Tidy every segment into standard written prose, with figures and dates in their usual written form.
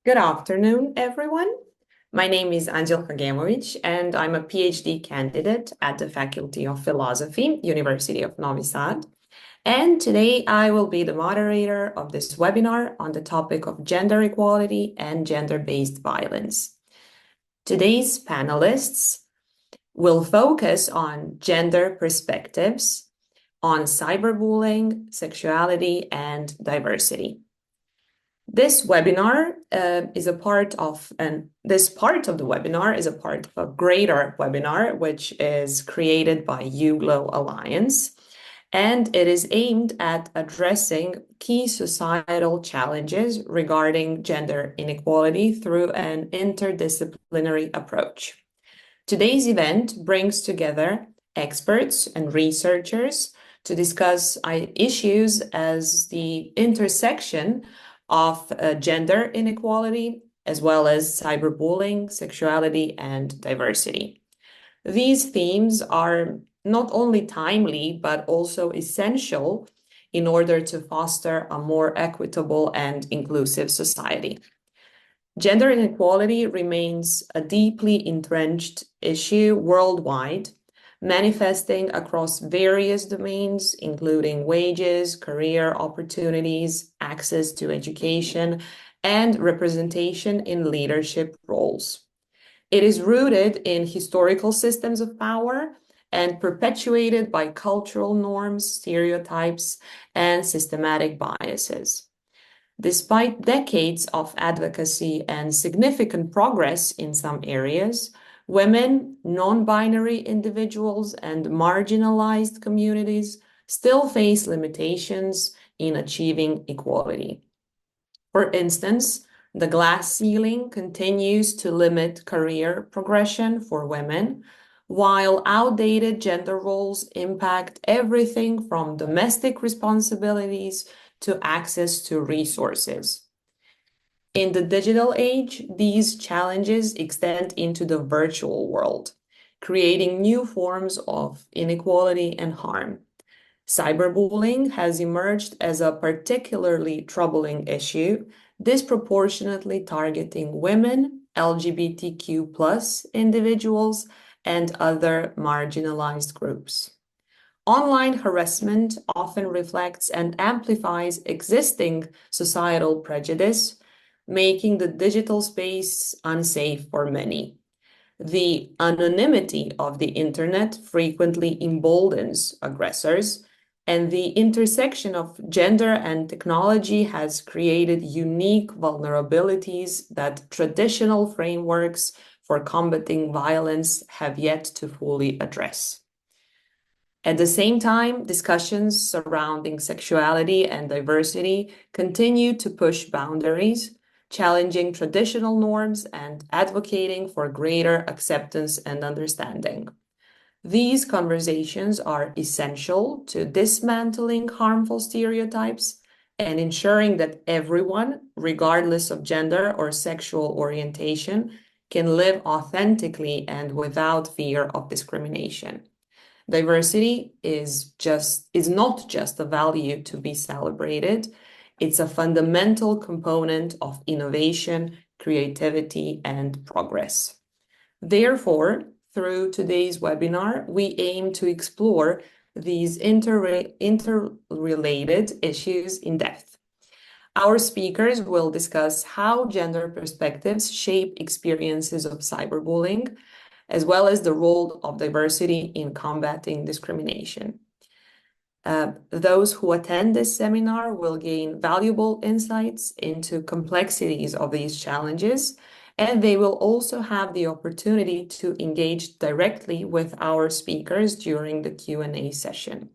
Good afternoon, everyone. My name is Angel Hagemovic, and I'm a PhD candidate at the Faculty of Philosophy, University of Novi Sad. And today I will be the moderator of this webinar on the topic of gender equality and gender-based violence. Today's panelists will focus on gender perspectives, on cyberbullying, sexuality, and diversity. This webinar is a part of, and this part of the webinar is a part of a greater webinar, which is created by UGLO Alliance, and it is aimed at addressing key societal challenges regarding gender inequality through an interdisciplinary approach. Today's event brings together experts and researchers to discuss issues as the intersection of gender inequality, as well as cyberbullying, sexuality, and diversity. These themes are not only timely, but also essential in order to foster a more equitable and inclusive society. Gender inequality remains a deeply entrenched issue worldwide, manifesting across various domains, including wages, career opportunities, access to education, and representation in leadership roles. It is rooted in historical systems of power and perpetuated by cultural norms, stereotypes, and systematic biases. Despite decades of advocacy and significant progress in some areas, women, non-binary individuals, and marginalized communities still face limitations in achieving equality. For instance, the glass ceiling continues to limit career progression for women, while outdated gender roles impact everything from domestic responsibilities to access to resources. In the digital age, these challenges extend into the virtual world, creating new forms of inequality and harm. Cyberbullying has emerged as a particularly troubling issue, disproportionately targeting women, LGBTQ+ individuals, and other marginalized groups. Online harassment often reflects and amplifies existing societal prejudice, making the digital space unsafe for many. The anonymity of the internet frequently emboldens aggressors, and the intersection of gender and technology has created unique vulnerabilities that traditional frameworks for combating violence have yet to fully address. At the same time, discussions surrounding sexuality and diversity continue to push boundaries, challenging traditional norms and advocating for greater acceptance and understanding. These conversations are essential to dismantling harmful stereotypes and ensuring that everyone, regardless of gender or sexual orientation, can live authentically and without fear of discrimination. Diversity is not just a value to be celebrated, it's a fundamental component of innovation, creativity, and progress. Therefore, through today's webinar, we aim to explore these interrelated issues in depth. Our speakers will discuss how gender perspectives shape experiences of cyberbullying, as well as the role of diversity in combating discrimination. Those who attend this seminar will gain valuable insights into complexities of these challenges, and they will also have the opportunity to engage directly with our speakers during the Q&A session.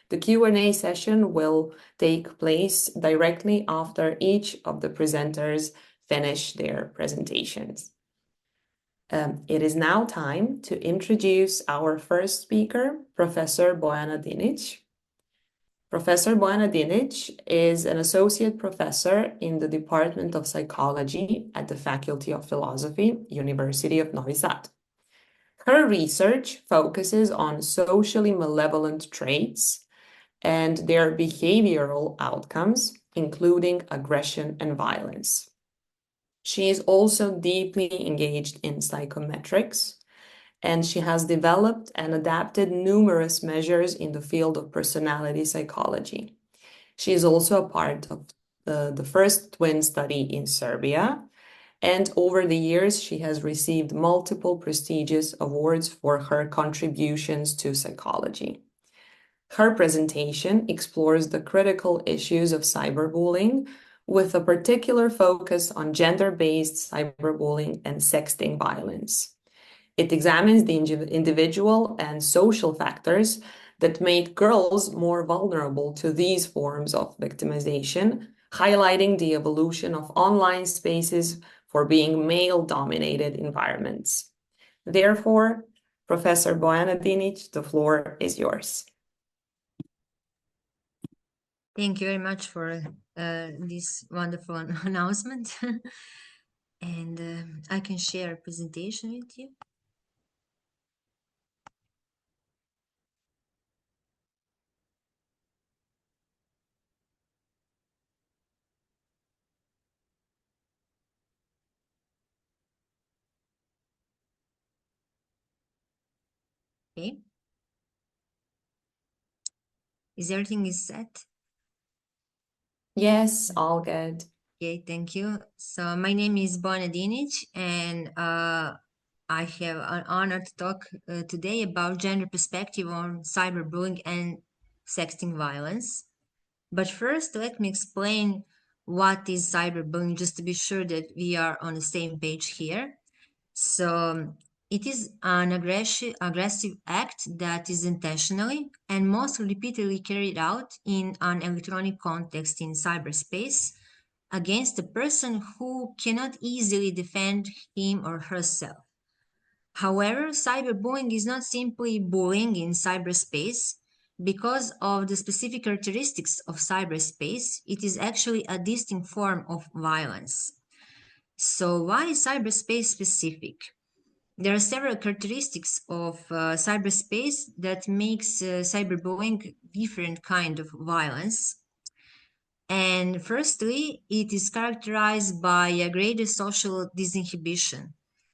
The Q&A session will take place directly after each of the presenters finish their presentations. It is now time to introduce our first speaker, Professor Bojana Dinic. Professor Bojana Dinic is an associate professor in the Department of Psychology at the Faculty of Philosophy, University of Novi Sad. Her research focuses on socially malevolent traits and their behavioral outcomes, including aggression and violence. She is also deeply engaged in psychometrics, and she has developed and adapted numerous measures in the field of personality psychology. She is also a part of the first twin study in Serbia, and over the years, she has received multiple prestigious awards for her contributions to psychology. Her presentation explores the critical issues of cyberbullying with a particular focus on gender-based cyberbullying and sexting violence. It examines the individual and social factors that make girls more vulnerable to these forms of victimization, highlighting the evolution of online spaces for being male-dominated environments. Therefore, Professor Bojana Dinic, the floor is yours. Thank you very much for this wonderful announcement. And I can share a presentation with you. Okay. Is everything is set? Yes, all good. Okay, thank you. So my name is Bojana Dinic, and I have an honor to talk today about gender perspective on cyberbullying and sexting violence. But first, let me explain what is cyberbullying, just to be sure that we are on the same page here. So it is an aggressive act that is intentionally and most repeatedly carried out in an electronic context in cyberspace against a person who cannot easily defend him or herself. However, cyberbullying is not simply bullying in cyberspace. Because of the specific characteristics of cyberspace, it is actually a distinct form of violence. So, why is cyberspace specific? There are several characteristics of cyberspace that makes cyberbullying different kind of violence. And firstly, it is characterized by a greater social disinhibition.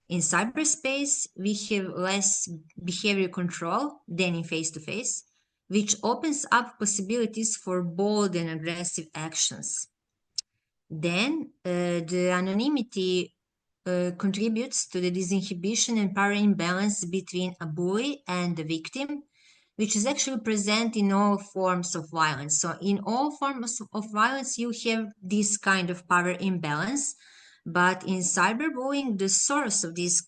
In cyberspace, we have less behavior control than in face to face, which opens up possibilities for bold and aggressive actions. Then, the anonymity contributes to the disinhibition and power imbalance between a bully and the victim, which is actually present in all forms of violence. So, in all forms of violence, you have this kind of power imbalance. But in cyberbullying, the source of this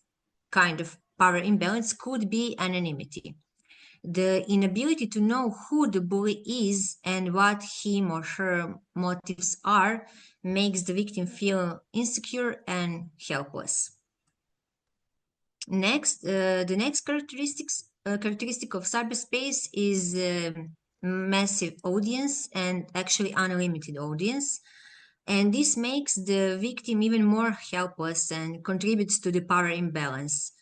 kind of power imbalance could be anonymity. The inability to know who the bully is and what him or her motives are makes the victim feel insecure and helpless. Next, the next characteristic of cyberspace is massive audience and actually unlimited audience. And this makes the victim even more helpless and contributes to the power imbalance.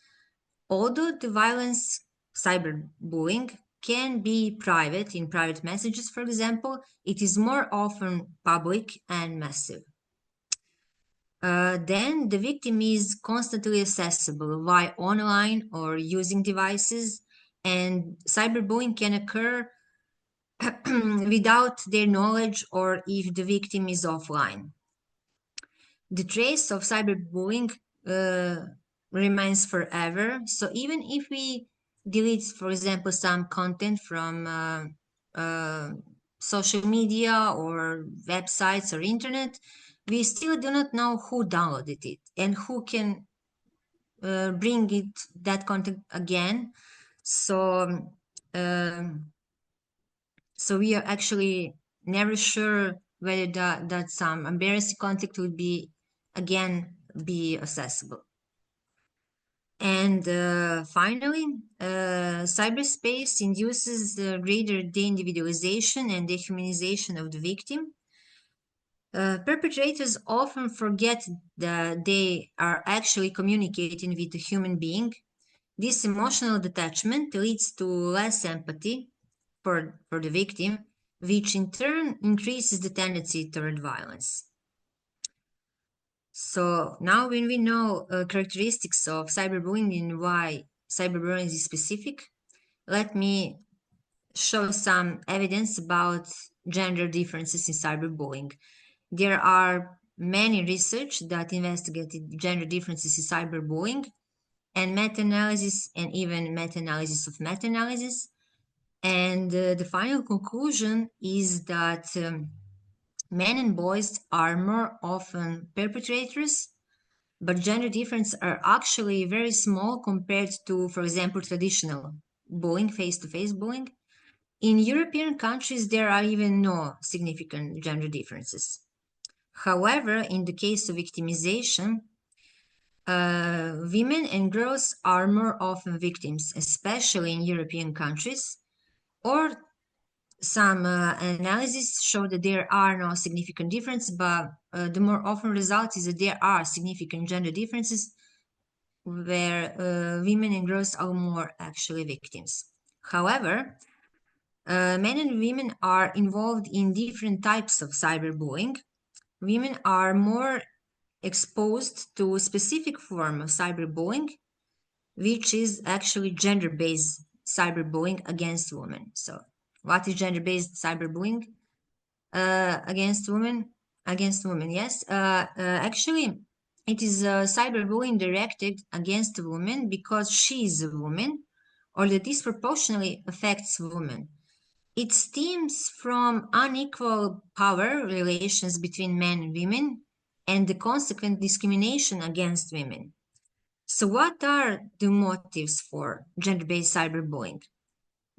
Although the violence, cyberbullying, can be private in private messages, for example, it is more often public and massive. Then the victim is constantly accessible via online or using devices, and cyberbullying can occur without their knowledge or if the victim is offline. The trace of cyberbullying remains forever. So even if we delete, for example, some content from social media or websites or internet, we still do not know who downloaded it and who can bring it that content again. So so we are actually never sure whether that some embarrassing content would be again be accessible. And finally, cyberspace induces greater de-individualization and dehumanization of the victim. Perpetrators often forget that they are actually communicating with a human being. This emotional detachment leads to less empathy for the victim, which in turn increases the tendency toward violence. So now when we know characteristics of cyberbullying and why cyberbullying is specific, let me show some evidence about gender differences in cyberbullying. There are many research that investigated gender differences in cyberbullying and meta-analysis and even meta-analysis of meta-analysis. And the final conclusion is that men and boys are more often perpetrators, but gender differences are actually very small compared to, for example, traditional bullying, face-to-face bullying. In European countries, there are even no significant gender differences. However, in the case of victimization, women and girls are more often victims, especially in European countries, or some analyses show that there are no significant differences, but the more often result is that there are significant gender differences where women and girls are more actually victims. However, men and women are involved in different types of cyberbullying. Women are more exposed to a specific form of cyberbullying, which is actually gender-based cyberbullying against women. So, what is gender-based cyberbullying against women? Against women, yes. Actually, it is cyberbullying directed against a woman because she is a woman, or that disproportionately affects women. It stems from unequal power relations between men and women and the consequent discrimination against women. So, what are the motives for gender-based cyberbullying?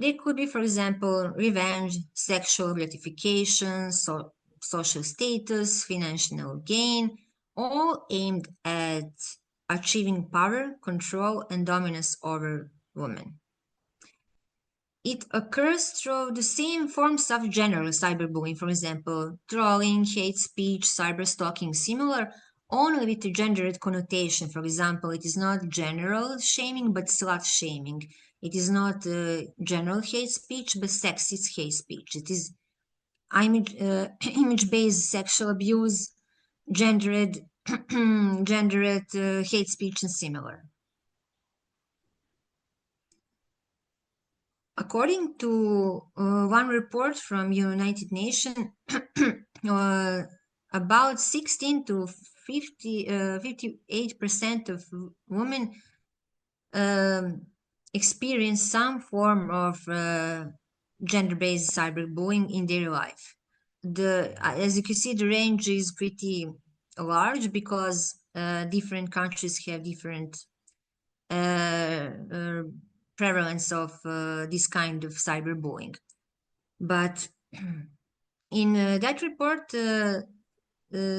They could be, for example, revenge, sexual gratification, social status, financial gain, all aimed at achieving power, control, and dominance over women. It occurs through the same forms of general cyberbullying, for example, trolling, hate speech, cyberstalking, similar, only with a gendered connotation. For example, it is not general shaming, but slut shaming. It is not general hate speech, but sexist hate speech. It is image-based sexual abuse, gendered, gendered hate speech, and similar. According to one report from United Nations, about 16 to 58% of women experience some form of gender-based cyberbullying in their life. As you can see, the range is pretty large because different countries have different prevalence of this kind of cyberbullying. But in that report,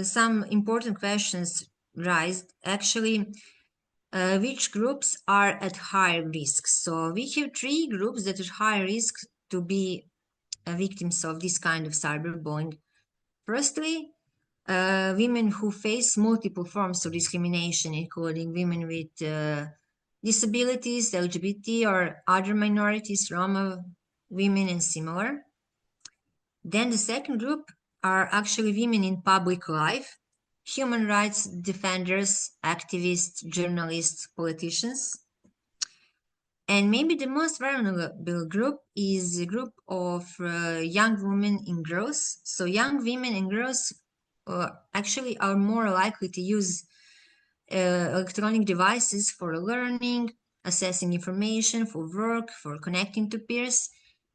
some important questions raised. Actually, which groups are at higher risk? So we have three groups that are high risk to be victims of this kind of cyberbullying. Firstly, women who face multiple forms of discrimination, including women with disabilities, LGBT, or other minorities, Roma women, and similar. Then the second group are actually women in public life, human rights defenders, activists, journalists, politicians. And maybe the most vulnerable group is a group of young women and girls. So young women and girls actually are more likely to use electronic devices for learning, accessing information, for work, for connecting to peers.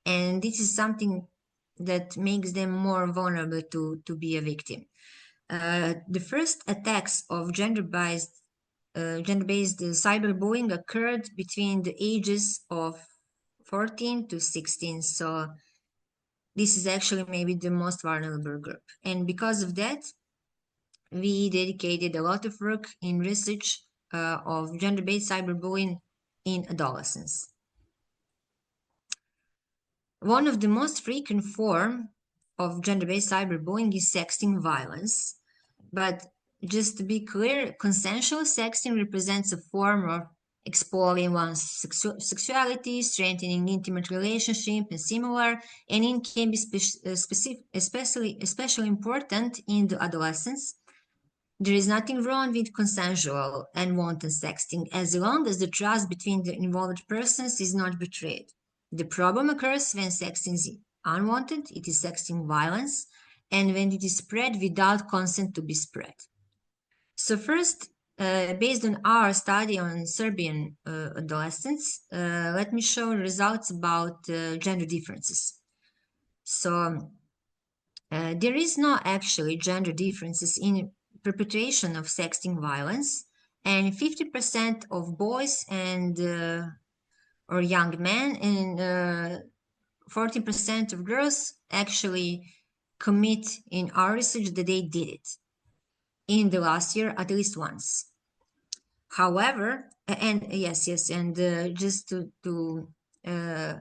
And this is something that makes them more vulnerable to be a victim. The first attacks of gender-based cyberbullying occurred between the ages of 14 to 16. So this is actually maybe the most vulnerable group. And because of that, we dedicated a lot of work in research of gender-based cyberbullying in adolescents. One of the most frequent forms of gender-based cyberbullying is sexting violence. But just to be clear, consensual sexting represents a form of exploring one's sexuality, strengthening intimate relationship, and similar, and it can be especially important in the adolescence There is nothing wrong with consensual and wanton sexting as long as the trust between the involved persons is not betrayed. The problem occurs when sexting is unwanted, it is sexting violence, and when it is spread without consent to be spread. So first, based on our study on Serbian adolescents, let me show results about gender differences. So there is no actually gender differences in perpetration of sexting violence, and 50% of boys and or young men and 40% of girls actually commit in our research that they did it in the last year at least once. However, and yes, and just to uh,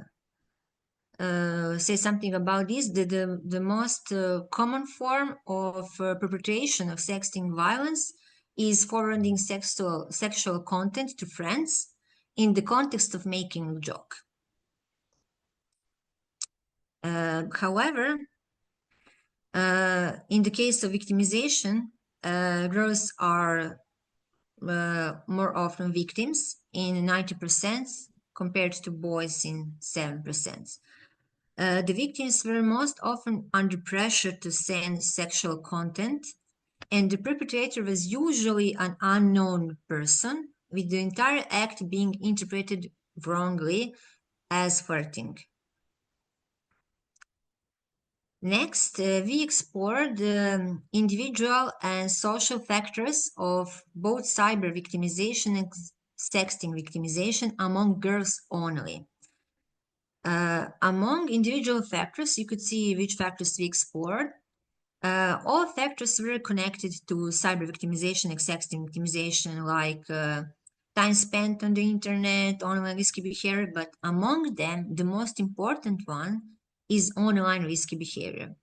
say something about this, the most common form of perpetration of sexting violence is forwarding sexual content to friends in the context of making a joke. However, in the case of victimization, girls are more often victims in 90% compared to boys in 7%. The victims were most often under pressure to send sexual content, and the perpetrator was usually an unknown person, with the entire act being interpreted wrongly as flirting. Next, we explored the individual and social factors of both cyber victimization and sexting victimization among girls only. Among individual factors, you could see which factors we explored. All factors were connected to cyber victimization and sexting victimization, like time spent on the internet, online risky behavior, but among them, the most important one is online risky behavior,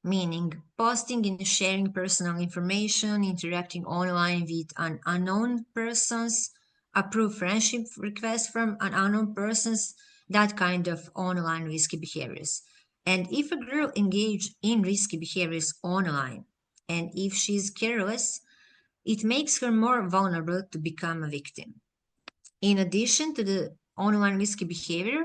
meaning posting and sharing personal information, interacting online with an unknown persons, approve friendship requests from an unknown persons, that kind of online risky behaviors. And if a girl engages in risky behaviors online, and if she's careless, it makes her more vulnerable to become a victim. In addition to the online risky behavior,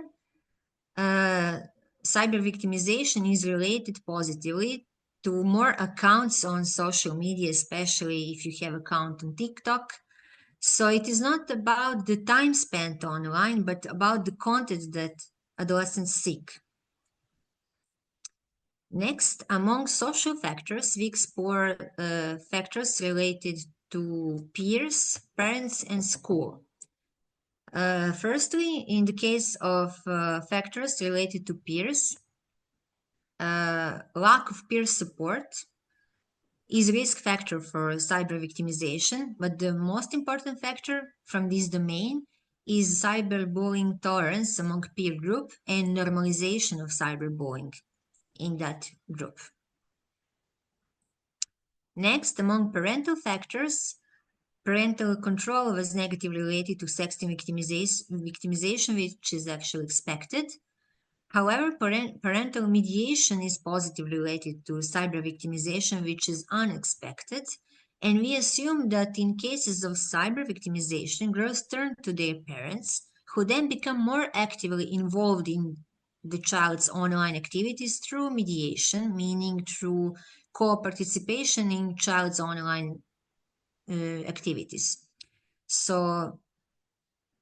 uh, cyber victimization is related positively to more accounts on social media, especially if you have account on TikTok. So it is not about the time spent online, but about the content that adolescents seek. Next, among social factors, we explore factors related to peers, parents, and school. Firstly, in the case of factors related to peers, lack of peer support is a risk factor for cyber victimization, but the most important factor from this domain is cyberbullying tolerance among peer group and normalization of cyberbullying in that group. Next, among parental factors, parental control was negatively related to sexting victimization, which is actually expected. However, parental mediation is positively related to cyber victimization, which is unexpected. And we assume that in cases of cyber victimization, girls turn to their parents, who then become more actively involved in the child's online activities through mediation, meaning through co-participation in child's online activities. So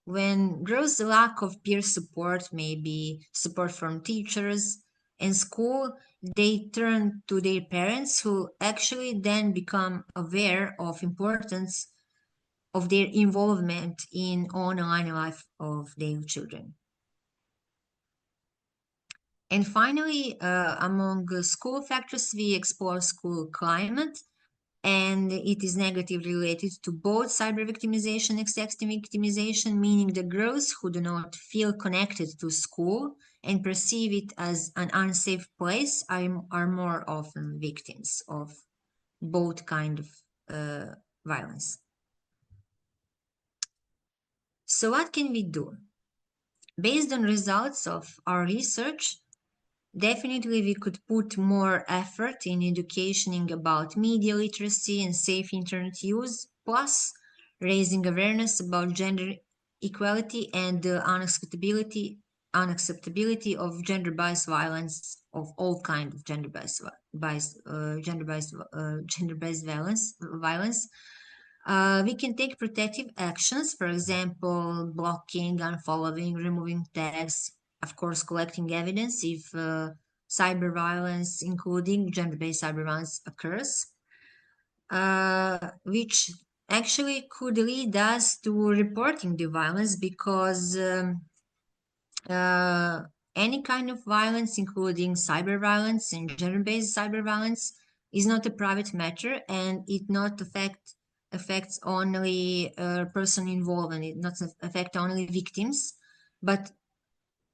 when girls lack of peer support, maybe support from teachers and school, they turn to their parents, who actually then become aware of importance of their involvement in online life of their children. And finally, among school factors, we explore school climate, and it is negatively related to both cyber victimization and sexting victimization, meaning the girls who do not feel connected to school and perceive it as an unsafe place are more often victims of both kind of violence. So what can we do? Based on results of our research, definitely we could put more effort in educating about media literacy and safe internet use, plus raising awareness about gender equality and the unacceptability of gender-based violence of all kind of gender-based violence. We can take protective actions, for example, blocking, unfollowing, removing tags, of course, collecting evidence if cyber violence, including gender-based cyber violence, occurs, which actually could lead us to reporting the violence because uh, any kind of violence, including cyber violence and gender-based cyber violence, is not a private matter, and it not affects only a person involved, and it not affect only victims, but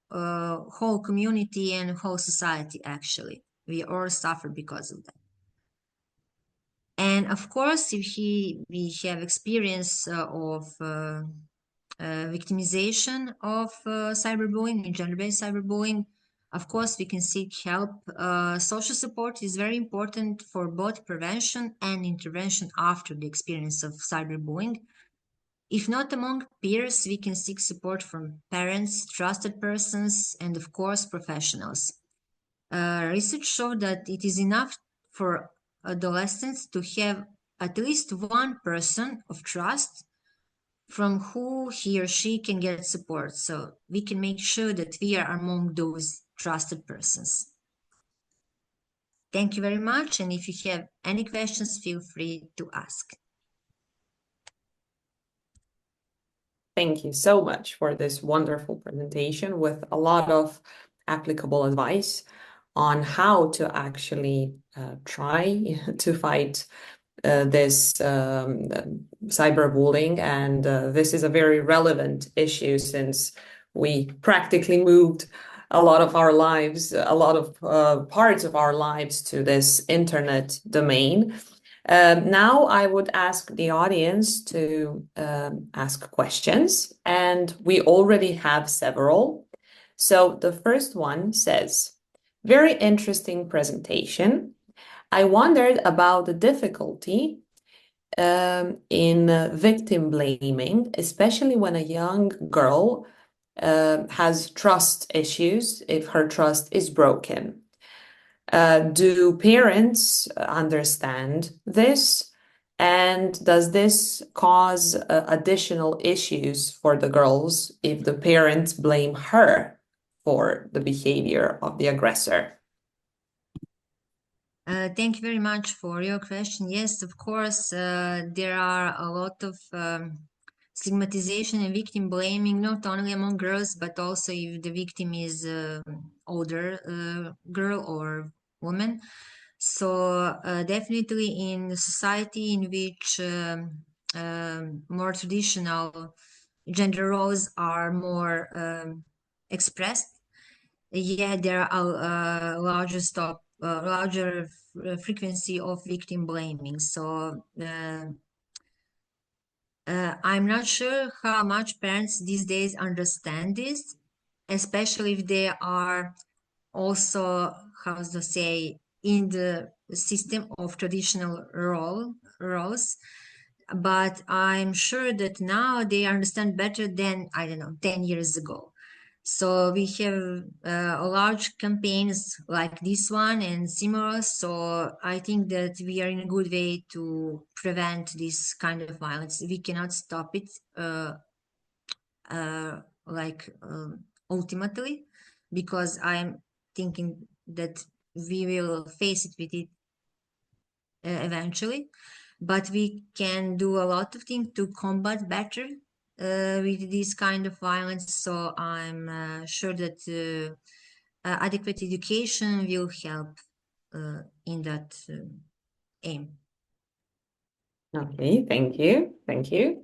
whole community and whole society. Actually, we all suffer because of that. And of course, if we have experience of victimization of cyberbullying and gender-based cyberbullying, of course, we can seek help. Social support is very important for both prevention and intervention after the experience of cyberbullying. If not among peers, we can seek support from parents, trusted persons, and of course, professionals. Research showed that it is enough for adolescents to have at least one person of trust from who he or she can get support. So we can make sure that we are among those trusted persons. Thank you very much. And if you have any questions, feel free to ask. Thank you so much for this wonderful presentation with a lot of applicable advice on how to actually try to fight this cyberbullying. And this is a very relevant issue since we practically moved a lot of our lives, a lot of parts of our lives to this internet domain. Now I would ask the audience to ask questions, and we already have several. So the first one says, very interesting presentation. I wondered about the difficulty in victim blaming, especially when a young girl has trust issues, if her trust is broken. Do parents understand this? And does this cause additional issues for the girls if the parents blame her for the behavior of the aggressor? Thank you very much for your question. Yes, of course, there are a lot of stigmatization and victim blaming, not only among girls, but also if the victim is older girl or woman. So definitely in society in which more traditional gender roles are more expressed, yeah, there are larger frequency of victim blaming. So I'm not sure how much parents these days understand this, especially if they are also, how to say, in the system of traditional roles. But I'm sure that now they understand better than, I don't know, 10 years ago. So we have large campaigns like this one and similar. So I think that we are in a good way to prevent this kind of violence. We cannot stop it ultimately, because I'm thinking that we will face it with it eventually. But we can do a lot of things to combat better with this kind of violence. So I'm sure that adequate education will help in that aim. Okay, thank you. Thank you.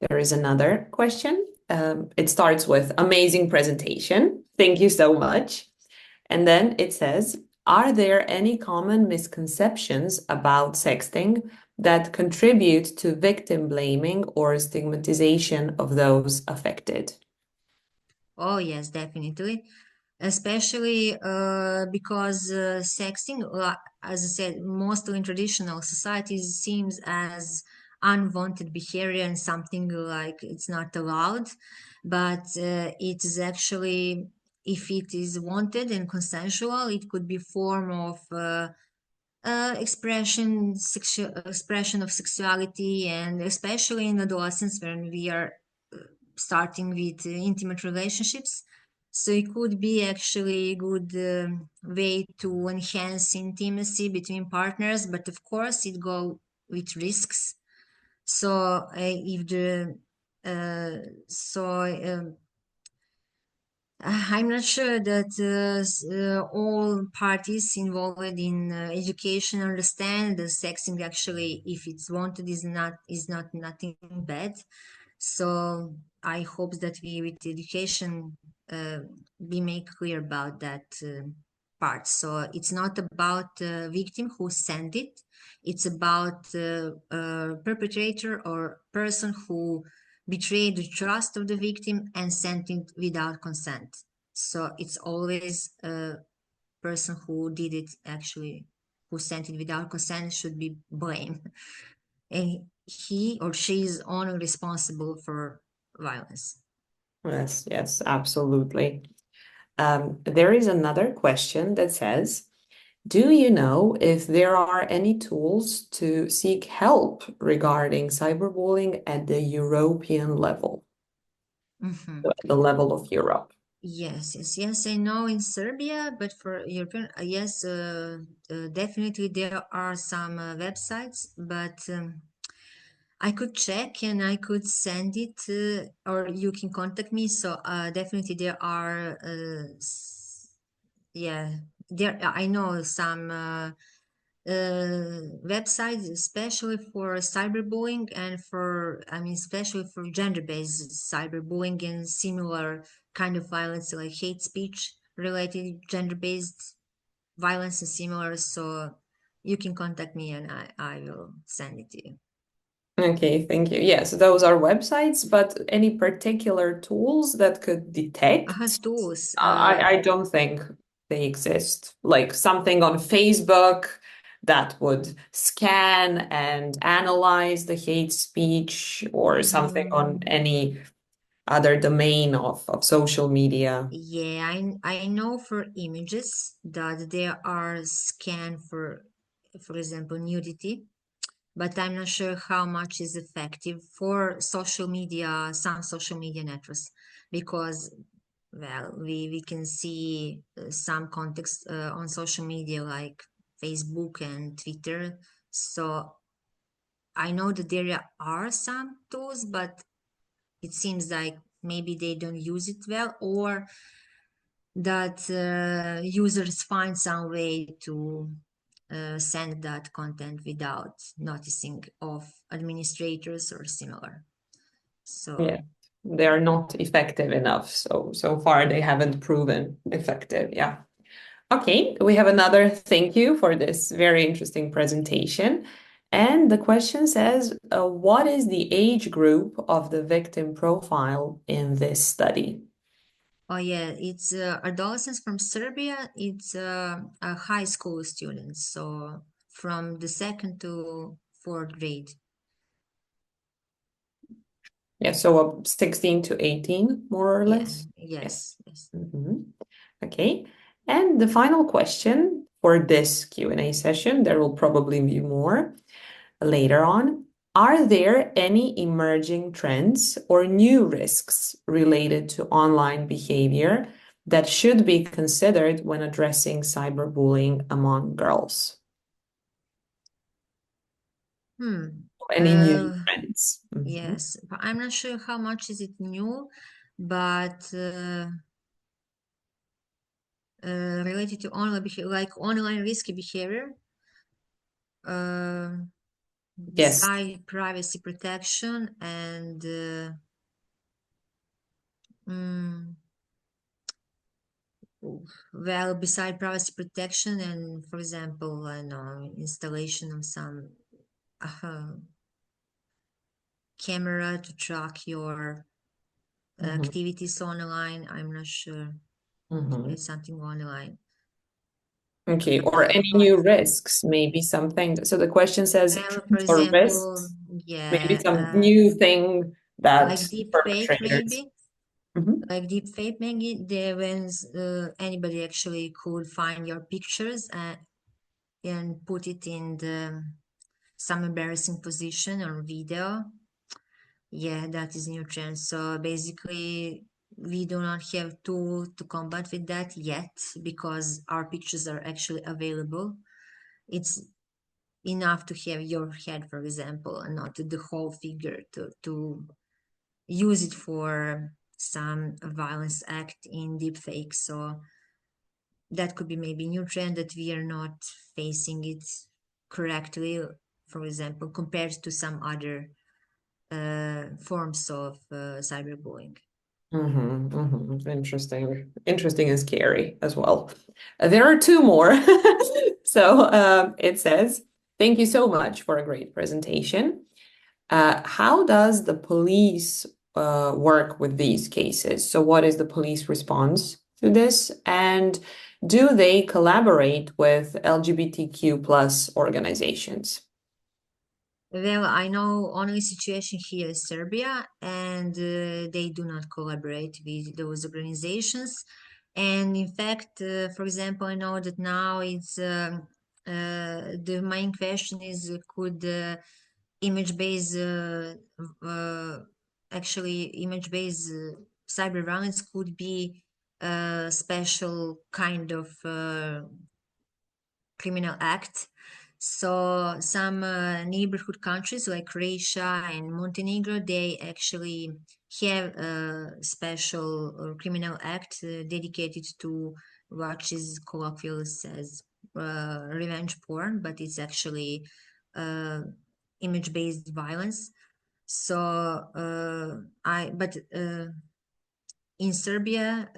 There is another question. It starts with amazing presentation. Thank you so much. And then it says, are there any common misconceptions about sexting that contribute to victim blaming or stigmatization of those affected? Oh, yes, definitely. especially because sexting, as I said, mostly in traditional societies, seems as unwanted behavior and something like it's not allowed. But it is actually, if it is wanted and consensual, it could be form of expression of sexuality, and especially in adolescence when we are starting with intimate relationships. So it could be actually a good way to enhance intimacy between partners, but of course it go with risks. So if the so I'm not sure that all parties involved in education understand the sexting actually, if it's wanted, is not nothing bad. So I hope that we, with education, we make clear about that part. So it's not about the victim who sent it; it's about the perpetrator or person who betrayed the trust of the victim and sent it without consent. So it's always a person who did it actually, who sent it without consent, should be blamed. And he or she is only responsible for violence. Yes, yes, absolutely. There is another question that says, do you know if there are any tools to seek help regarding cyberbullying at the European level, Mhm. the level of Europe? Yes, yes, yes. I know in Serbia, but for European, yes, definitely there are some websites, but I could check and I could send it, or you can contact me. So definitely there are, yeah, there I know some websites, especially for cyberbullying and for, I mean, especially for gender-based cyberbullying and similar kind of violence like hate speech related gender-based violence and similar. So you can contact me and I will send it to you. Okay, thank you. Yes, those are websites, but any particular tools that could detect? Tools. I don't think they exist. Like something on Facebook that would scan and analyze the hate speech, or something on Mm, any other domain of social media. yeah, I know for images that there are scan for example, nudity, but I'm not sure how much is effective for social media, some social media networks, because, well, we can see some context on social media like Facebook and Twitter. So I know that there are some tools, but it seems like maybe they don't use it well, or that users find some way to send that content without noticing of administrators or similar. Yeah, So, they are not effective enough. So far they haven't proven effective. Yeah. Okay, we have another thank you for this very interesting presentation. And the question says, what is the age group of the victim profile in this study? oh yeah, it's adolescents from Serbia. It's high school students, so from the second to fourth grade. Yeah, so 16 to 18, more or Yeah, less. Yeah. yes, yes. Mhm. Okay. And the final question for this Q&A session, there will probably be more later on. Are there any emerging trends or new risks related to online behavior that should be considered when addressing cyberbullying among girls? Hmm. Any new trends? Mhm. Yes, but I'm not sure how much is it new, but related to online behavior, like online risky behavior, uh, Yes. beside privacy protection and mm, well, beside privacy protection and, for example, I know installation of some uh, camera to track your Mhm. activities online. I'm not sure. Mhm. something online. Okay, or any But new risks, maybe something. So the question says well, for trends or example, risks, maybe yeah, some new thing like that deep fake perpetrators. maybe. Mhm. Like deep fake maybe, there when anybody actually could find your pictures and put it in some embarrassing position or video. Yeah, that is new trend. So basically, we do not have tool to combat with that yet because our pictures are actually available. It's enough to have your head, for example, and not the whole figure to use it for some violence act in deepfake. So that could be maybe a new trend that we are not facing it correctly, for example, compared to some other forms of cyberbullying. Interesting. Interesting and scary as well. There are two more. So it says, thank you so much for a great presentation. How does the police work with these cases? So what is the police response to this? And do they collaborate with LGBTQ plus organizations? Well, I know only situation here is Serbia, and they do not collaborate with those organizations. And in fact, for example, I know that now it's the main question is could image-based actually image-based cyber violence could be a special kind of criminal act. So some neighborhood countries like Croatia and Montenegro, they actually have a special criminal act dedicated to what is colloquially says revenge porn, but it's actually image-based violence. So in Serbia,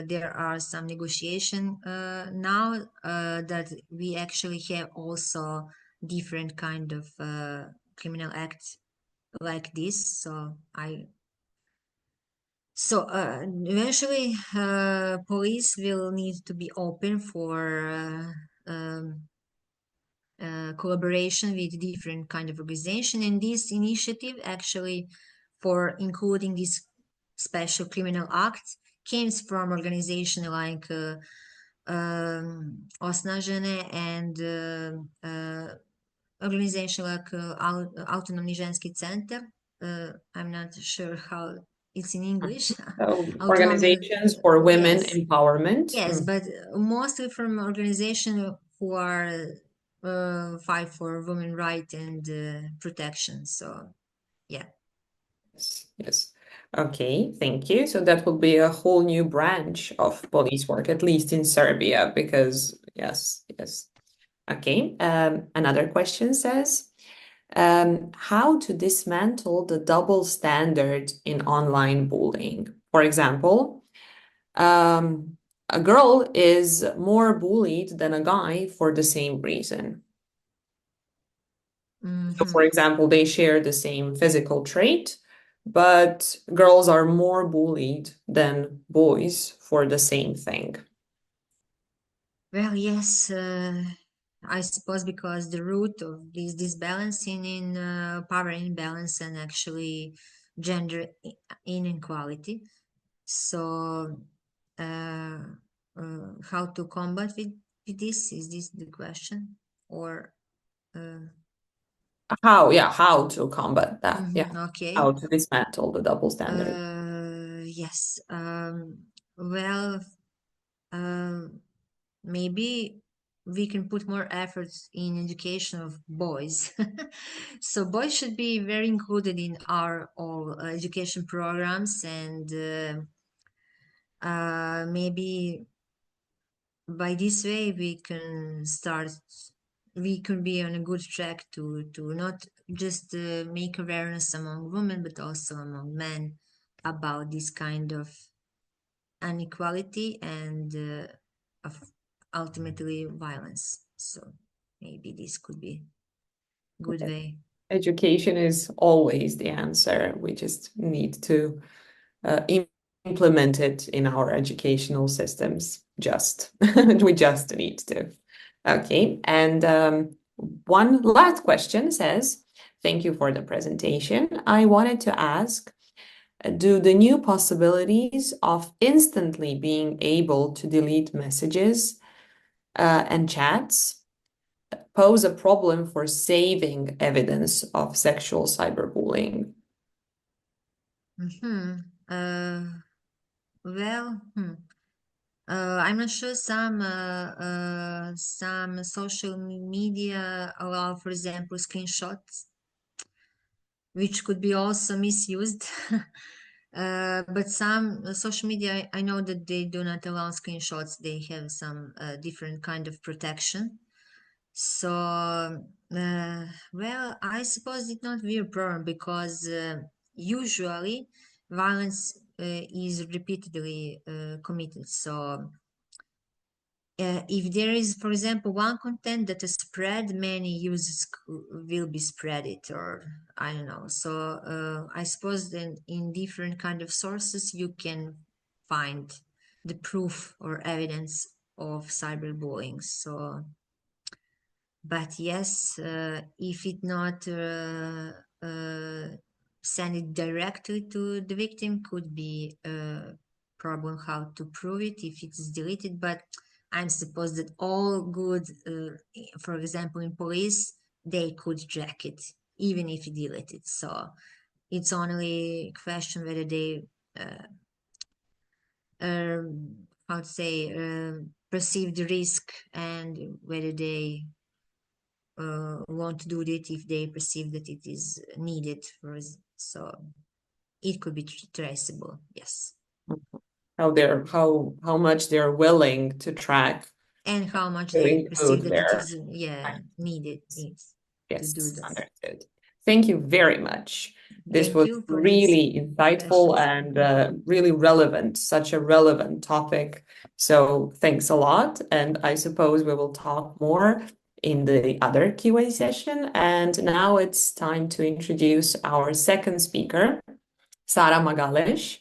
there are some negotiation now that we actually have also different kind of criminal acts like this. Eventually, police will need to be open for collaboration with different kind of organization, and this initiative actually for including this special criminal act came from organization like Osnažene and organization like Autonomni ženski centar. I'm not sure how it's in English. So Autonomni, organizations for women yes, empowerment. yes, but mostly from organization who are fight for women right and protection. So yeah. Yes, yes. Okay, thank you. So that will be a whole new branch of police work, at least in Serbia, because yes, yes. Okay. Another question says, how to dismantle the double standard in online bullying? For example, a girl is more bullied than a guy for the same reason. So, for Hmm. example, they share the same physical trait, but girls are more bullied than boys for the same thing. Well, yes, I suppose because the root of this disbalancing in power imbalance and actually gender inequality. So, uh, how to combat with this? Is this the question? Or, uh, How to combat that? Yeah, okay. how to dismantle the double standard. Yes. Well, uh, maybe we can put more efforts in education of boys. So boys should be very included in our all education programs, and maybe by this way we can be on a good track to not just make awareness among women but also among men about this kind of inequality and of ultimately violence. So maybe this could be good way. Education is always the answer. We just need to implement it in our educational systems. We just need to. Okay, and one last question says, thank you for the presentation. I wanted to ask, do the new possibilities of instantly being able to delete messages and chats pose a problem for saving evidence of sexual cyberbullying? Well, I'm not sure some social media allow, for example, screenshots, which could be also misused. But some social media, I know that they do not allow screenshots. They have some different kind of protection. So, well, I suppose it's not very problem because usually violence is repeatedly committed. So, if there is, for example, one content that is spread, many users will be spread it, or I don't know. So I suppose then in different kind of sources you can find the proof or evidence of cyberbullying. So, but yes, if it not send it directly to the victim, could be a problem how to prove it if it's deleted. But I'm supposed that all good, for example, in police, they could track it even if it deleted. So it's only a question whether they how to say perceive the risk and whether they want to do it if they perceive that it is needed for so it could be traceable, yes. How much they're willing to track And how much to they perceive include that it their is needed to do Yes, this. understood. Thank you very much. This Thank was you for this really insightful questions. and really relevant, such a relevant topic. So thanks a lot. And I suppose we will talk more in the other QA session. And now it's time to introduce our second speaker, Sara Magales.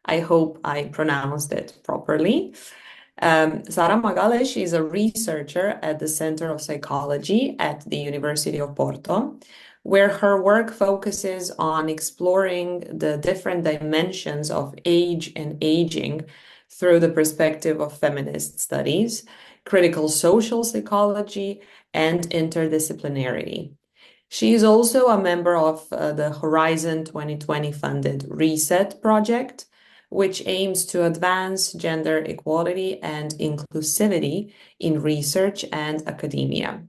I hope I pronounced it properly. Sara Magales is a researcher at the Center of Psychology at the University of Porto, where her work focuses on exploring the different dimensions of age and aging through the perspective of feminist studies, critical social psychology, and interdisciplinarity. She is also a member of the Horizon 2020 funded RESET project, which aims to advance gender equality and inclusivity in research and academia.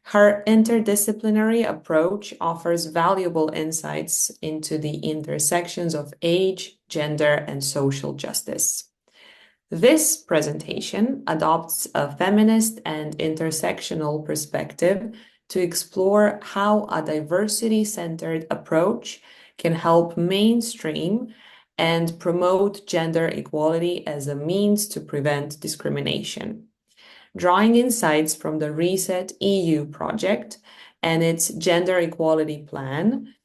Her interdisciplinary approach offers valuable insights into the intersections of age, gender, and social justice. This presentation adopts a feminist and intersectional perspective to explore how a diversity-centered approach can help mainstream and promote gender equality as a means to prevent discrimination. Drawing insights from the RESET EU project and its gender equality plan,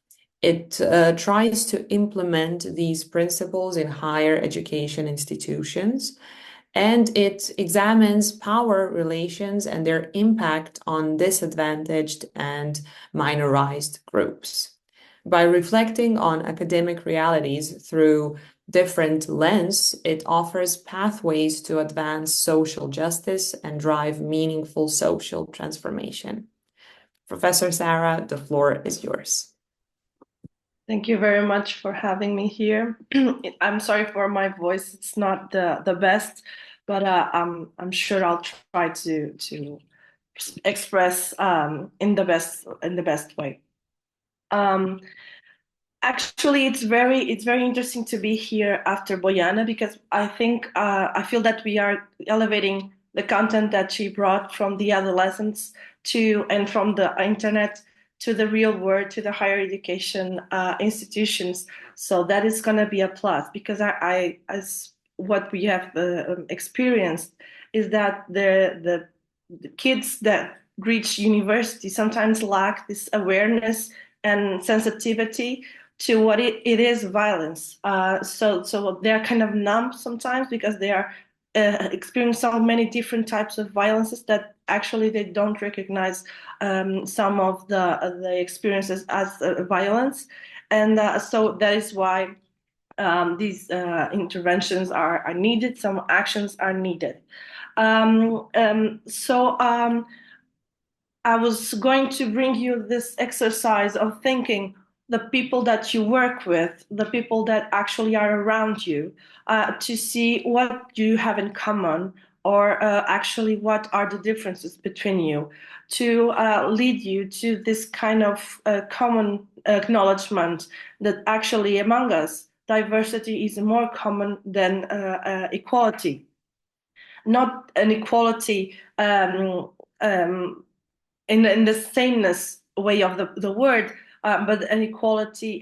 it tries to implement these principles in higher education institutions, and it examines power relations and their impact on disadvantaged and minorized groups. By reflecting on academic realities through different lens, it offers pathways to advance social justice and drive meaningful social transformation. Professor Sarah, the floor is yours. Thank you very much for having me here. I'm sorry for my voice; it's not the best, but I'm sure I'll try to express in the best way. Actually, it's very interesting to be here after Boyana because I think I feel that we are elevating the content that she brought from the adolescents to and from the internet to the real world, to the higher education institutions. So that is going to be a plus because I as what we have experienced is that the kids that reach university sometimes lack this awareness and sensitivity to what it is violence. So they're kind of numb sometimes because they are experiencing so many different types of violences that actually they don't recognize some of the experiences as violence. And so that is why these interventions are needed, some actions are needed. So I was going to bring you this exercise of thinking the people that you work with, the people that actually are around you, to see what you have in common, or actually what are the differences between you, to lead you to this kind of common acknowledgement that actually among us, diversity is more common than equality. Not an equality in the sameness way of the word, but an equality.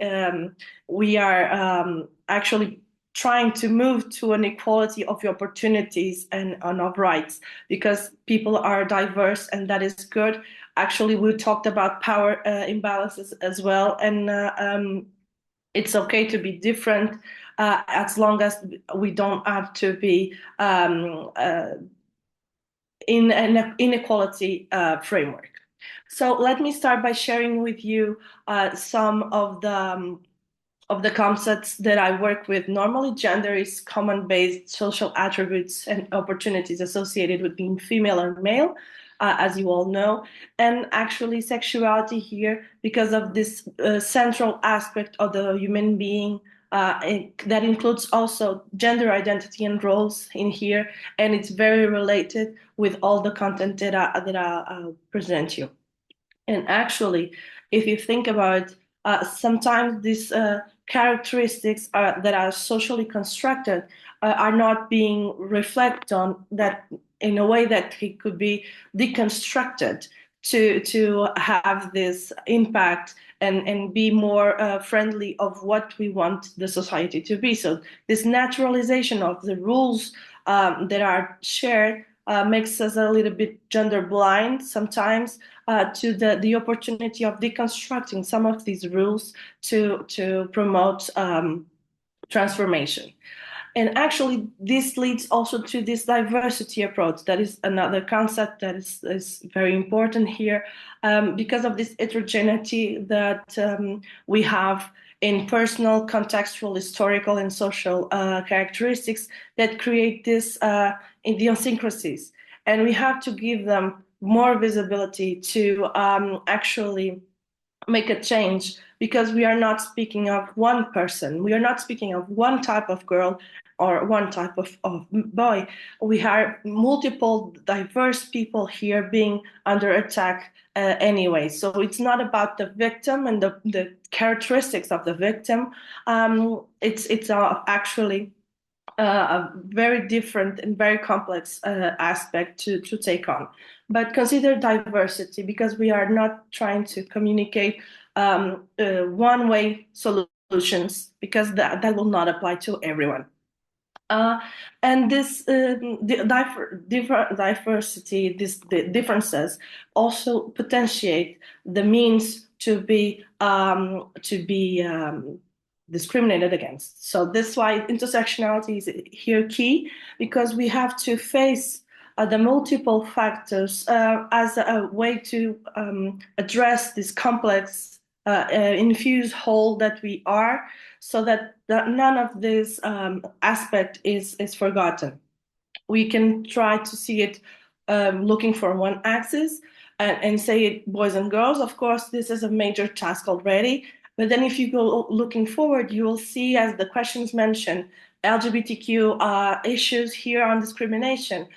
We are actually trying to move to an equality of opportunities and of rights, because people are diverse, and that is good. Actually, we talked about power imbalances as well, and it's okay to be different as long as we don't have to be in an inequality framework. So let me start by sharing with you some of the concepts that I work with. Normally, gender is common-based social attributes and opportunities associated with being female or male, as you all know. And actually, sexuality here, because of this central aspect of the human being, that includes also gender identity and roles in here, and it's very related with all the content that I present you. And actually, if you think about sometimes these characteristics that are socially constructed are not being reflected on that in a way that it could be deconstructed to have this impact and be more friendly of what we want the society to be. So this naturalization of the rules that are shared makes us a little bit gender blind sometimes to the opportunity of deconstructing some of these rules to promote transformation. And actually, this leads also to this diversity approach. That is another concept that is very important here, because of this heterogeneity that we have in personal, contextual, historical, and social characteristics that create this idiosyncrasies. And we have to give them more visibility to actually make a change, because we are not speaking of one person. We are not speaking of one type of girl or one type of boy. We have multiple diverse people here being under attack anyway. So it's not about the victim and the characteristics of the victim. It's actually a very different and very complex aspect to take on. But consider diversity, because we are not trying to communicate one-way solutions, because that will not apply to everyone. And this diversity, the differences, also potentiate the means to be discriminated against. So that's why intersectionality is here key, because we have to face the multiple factors as a way to address this complex infused whole that we are, so that none of this aspect is forgotten. We can try to see it looking for one axis and say it boys and girls. Of course, this is a major task already. But then if you go looking forward, you will see, as the questions mentioned, LGBTQ issues here on discrimination,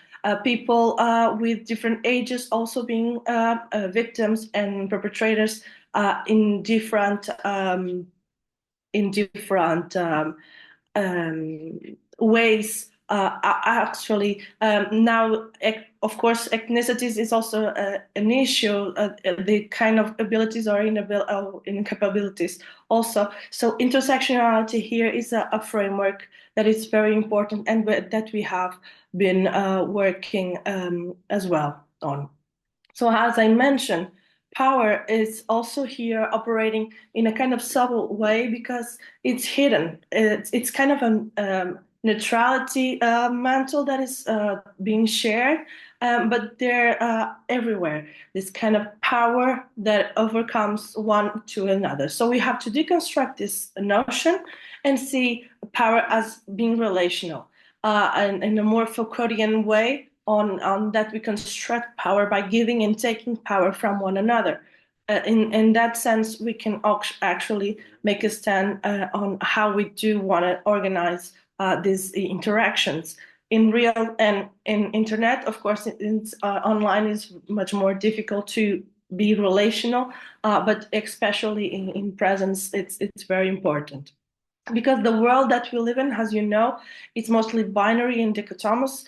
people with different ages also being victims and perpetrators in different ways. Actually, now, of course, ethnicities is also an issue. The kind of abilities or incapabilities also. So intersectionality here is a framework that is very important, and that we have been working as well on. So as I mentioned, power is also here operating in a kind of subtle way because it's hidden. It's kind of a neutrality mantle that is being shared, but they're everywhere. This kind of power that overcomes one to another. So we have to deconstruct this notion and see power as being relational, and in a more Foucauldian way on that we construct power by giving and taking power from one another. In that sense, we can actually make a stand on how we do want to organize these interactions. In real and in internet, of course, online is much more difficult to be relational, but especially in presence, it's very important. Because the world that we live in, as you know, it's mostly binary and dichotomous.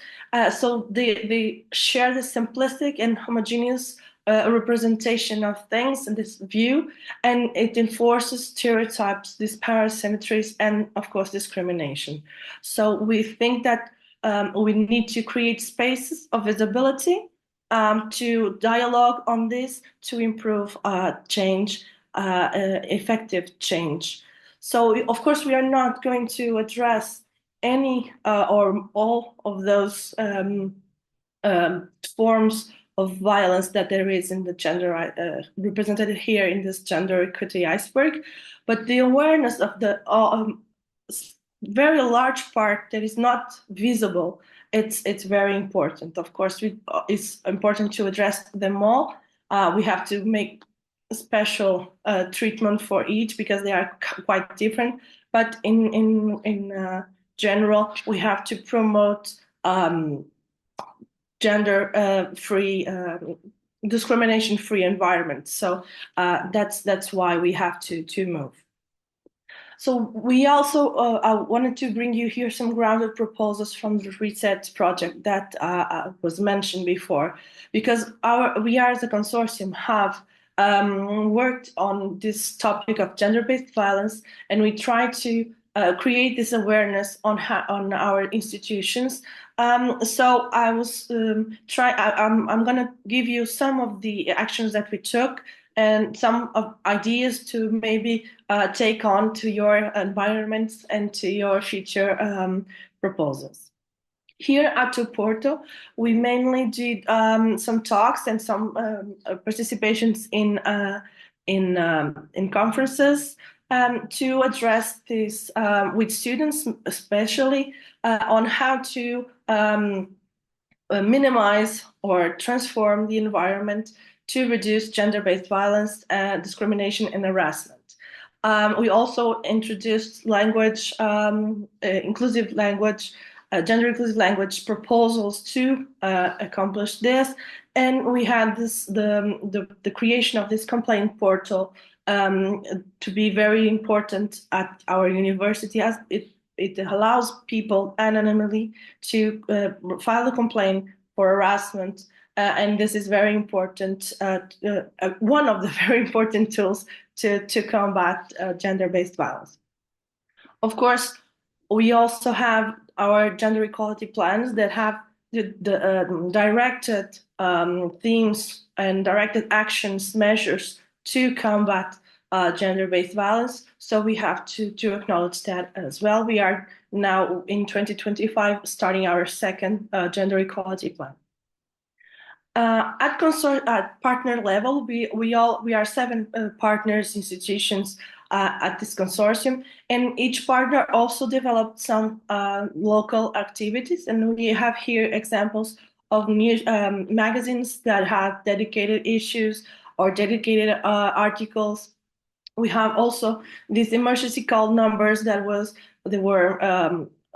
So they share the simplistic and homogeneous representation of things and this view, and it enforces stereotypes, these parasymmetries, and of course discrimination. So we think that we need to create spaces of visibility, to dialogue on this, to improve change, effective change. So, of course, we are not going to address any or all of those forms of violence that there is in the gender represented here in this gender equity iceberg, but the awareness of the very large part that is not visible, it's very important. Of course, it's important to address them all. We have to make special treatment for each because they are quite different. But in general, we have to promote gender-free, discrimination-free environment. So that's why we have to move. So we also I wanted to bring you here some grounded proposals from the Reset project that was mentioned before, because we are as a consortium have worked on this topic of gender-based violence, and we try to create this awareness on our institutions. So I was I'm going to give you some of the actions that we took and some of ideas to maybe take on to your environments and to your future proposals. Here at Porto, we mainly did some talks and some participations in conferences to address this with students, especially on how to minimize or transform the environment to reduce gender-based violence, discrimination, and harassment. We also introduced language, inclusive language, gender inclusive language proposals to accomplish this, and we had the creation of this complaint portal to be very important at our university, as it allows people anonymity to file a complaint for harassment. And this is very important, one of the very important tools to combat gender-based violence. Of course, we also have our gender equality plans that have the directed themes and directed actions, measures to combat gender-based violence. So we have to acknowledge that as well. We are now in 2025 starting our second gender equality plan. At partner level, we are 7 partners, institutions at this consortium, and each partner also developed some local activities. And we have here examples of magazines that have dedicated issues or dedicated articles. We have also these emergency call numbers that were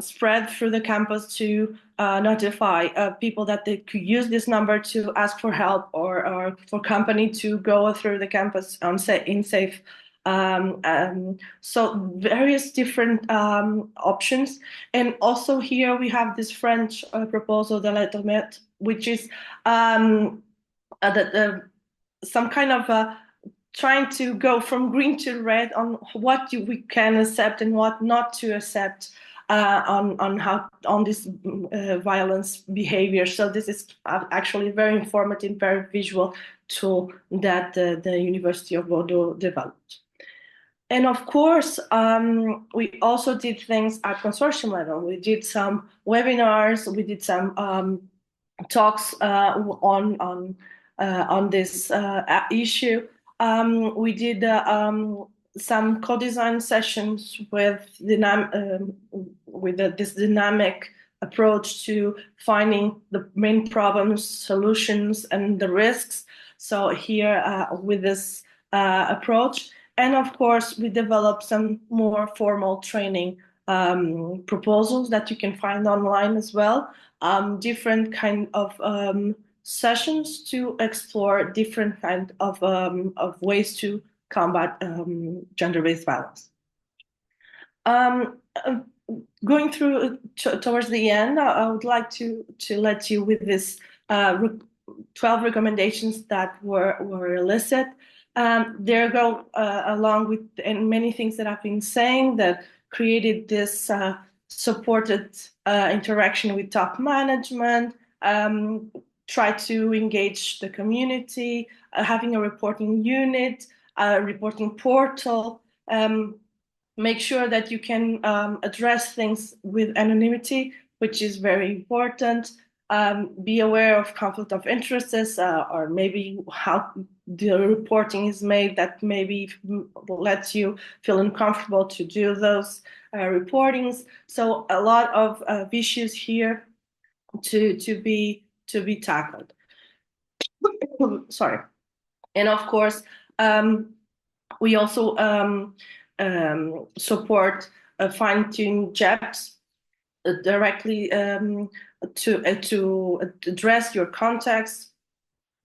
spread through the campus to notify people that they could use this number to ask for help or for company to go through the campus in safe. So various different options. And also here we have this French proposal, the lettre maître, which is some kind of trying to go from green to red on what we can accept and what not to accept on this violence behavior. So this is actually very informative, very visual tool that the University of Bordeaux developed. And of course, we also did things at consortium level. We did some webinars, we did some talks on this issue. We did some co-design sessions with this dynamic approach to finding the main problems, solutions, and the risks. So here with this approach. And of course, we developed some more formal training proposals that you can find online as well. Different kind of sessions to explore different kind of ways to combat gender-based violence. Going through towards the end, I would like to let you with this 12 recommendations that were listed. There go along with and many things that I've been saying that created this supported interaction with top management, try to engage the community, having a reporting unit, a reporting portal, make sure that you can address things with anonymity, which is very important. Be aware of conflict of interests or maybe how the reporting is made that maybe lets you feel uncomfortable to do those reportings. So a lot of issues here to be tackled. Sorry. And of course, we also support fine-tuned JEPs directly to address your context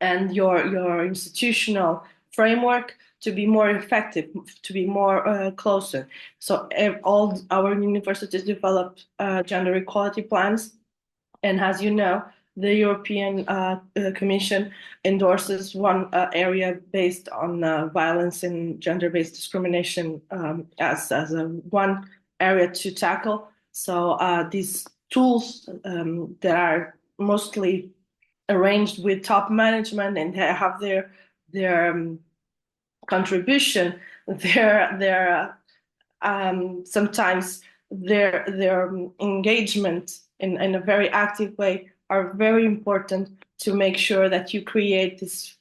and your institutional framework to be more effective, to be more closer. So all our universities develop gender equality plans. And as you know, the European Commission endorses one area based on violence and gender-based discrimination as one area to tackle. So these tools that are mostly arranged with top management and have their contribution, sometimes their engagement in a very active way are very important to make sure that you create this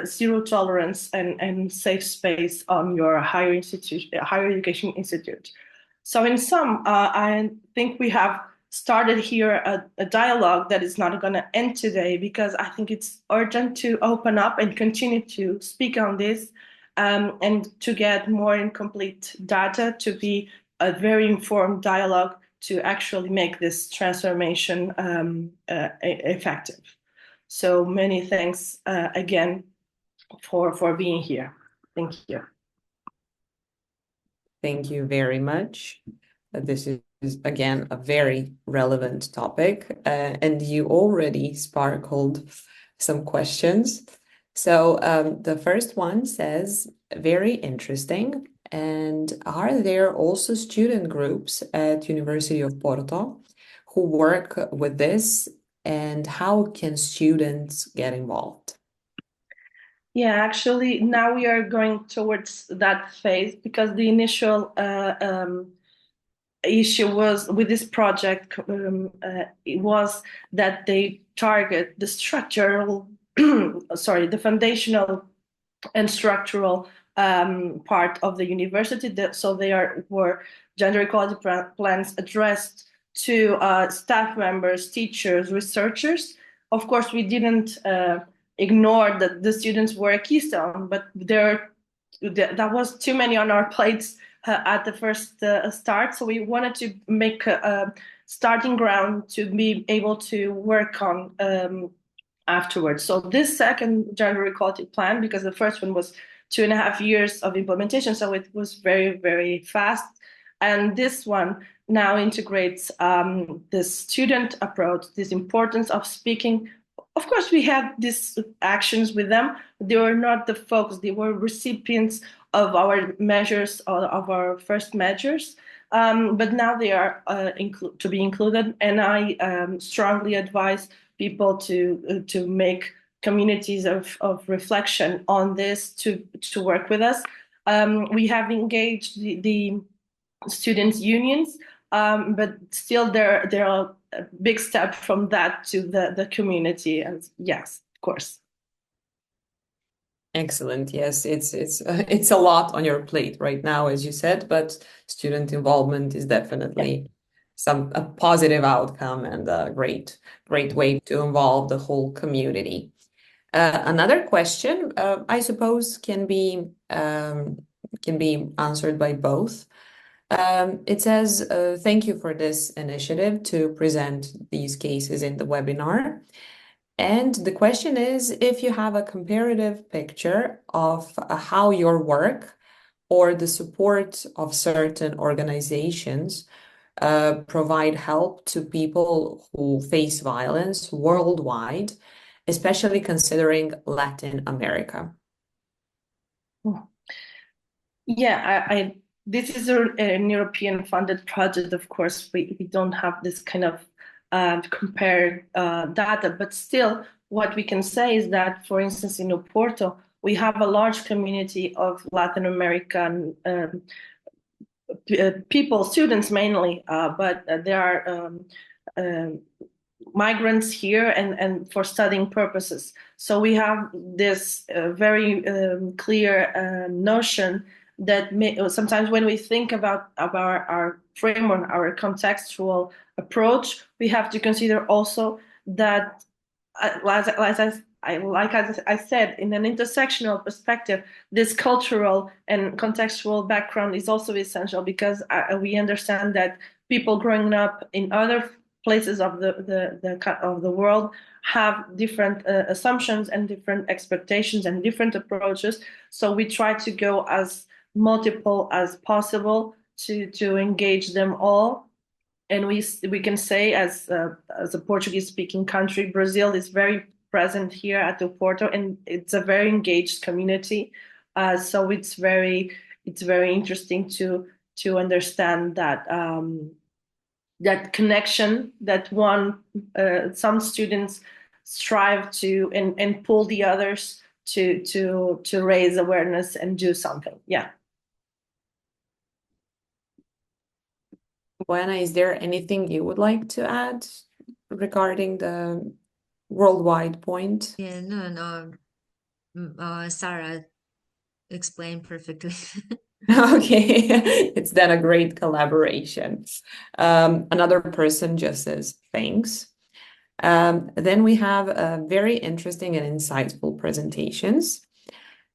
zero tolerance and safe space on your higher education institute. So in sum, I think we have started here a dialogue that is not going to end today because I think it's urgent to open up and continue to speak on this and to get more incomplete data to be a very informed dialogue to actually make this transformation effective. So many thanks again for being here. Thank you. Thank you very much. This is, again, a very relevant topic, and you already sparkled some questions. So the first one says, very interesting. And are there also student groups at University of Porto who work with this? And how can students get involved? Yeah, actually, now we are going towards that phase because the initial issue was with this project it was that they target the structural, the foundational and structural part of the university. So they were gender equality plans addressed to staff members, teachers, researchers. Of course, we didn't ignore that the students were a keystone, but that was too many on our plates at the first start. So we wanted to make a starting ground to be able to work on afterwards. So this second gender equality plan, because the first one was 2.5 years of implementation, so it was very, very fast. And this one now integrates this student approach, this importance of speaking. Of course, we had these actions with them. They were not the focus. They were recipients of our measures, of our first measures. But now they are to be included. And I strongly advise people to make communities of reflection on this to work with us. We have engaged the students' unions, but still there are a big step from that to the community. And yes, of course. Excellent. Yes, it's a lot on your plate right now, as you said, but student involvement is definitely a positive outcome and a great way to involve the whole community. Another question, I suppose, can be answered by both. It says, thank you for this initiative to present these cases in the webinar. And the question is if you have a comparative picture of how your work or the support of certain organizations provide help to people who face violence worldwide, especially considering Latin America. Yeah, this is an European funded project. Of course, we don't have this kind of compared data, but still what we can say is that, for instance, in Oporto, we have a large community of Latin American people, students mainly, but there are migrants here and for studying purposes. So we have this very clear notion that sometimes when we think about our framework, our contextual approach, we have to consider also that, as I said, in an intersectional perspective, this cultural and contextual background is also essential because we understand that people growing up in other places of the world have different assumptions and different expectations and different approaches. So we try to go as multiple as possible to engage them all. And we can say, as a Portuguese-speaking country, Brazil is very present here at Oporto, and it's a very engaged community. So it's very interesting to understand that that connection that some students strive to and pull the others to raise awareness and do something. Yeah. Buena, is there anything you would like to add regarding the worldwide point? Yeah, no. Sarah explained perfectly. Okay, it's then a great collaboration. Another person just says thanks. Then we have very interesting and insightful presentations.